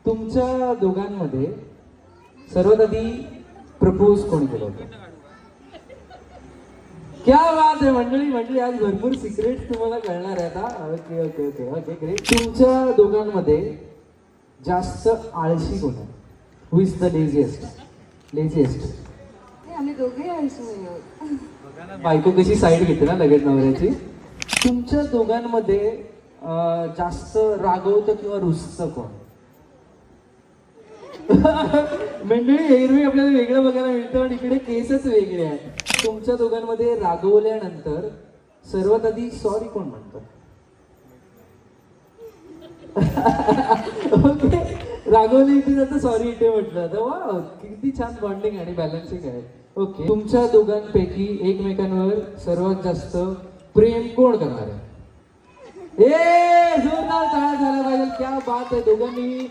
तुमच्या दोघांमध्ये सर्वात आधी प्रपोज कोणी केलं होतं? क्या बात आहे मंडळी, आज भरपूर सिक्रेट तुम्हाला कळणार आहे आता. Okay okay okay okay great. तुमच्या दोघांमध्ये जास्त आळशी कोण आहे? हु इज द लेझिएस्ट? आम्ही दोघे आळशी नाही आहोत. बायको कशी साईड घेते ना लगेच नवऱ्याची. तुमच्या दोघांमध्ये जास्त रागवतं किंवा रुसतं कोण? मंडळी एरवी आपल्याला वेगळं बघायला मिळतं पण इकडे केसच वेगळे आहे. तुमच्या दोघांमध्ये रागवल्यानंतर सर्वात आधी सॉरी कोण म्हणतं? ओके, रागवले इथे जातं सॉरी इथे म्हटलं तर वा, किती छान बॉन्डिंग आणि बॅलन्सिंग आहे. ओके, तुमच्या दोघांपैकी एकमेकांवर सर्वात जास्त प्रेम कोण करणार आहे? जोरदार टाळ्या झाल्या पाहिजे. क्या बात आहे. दोघांनी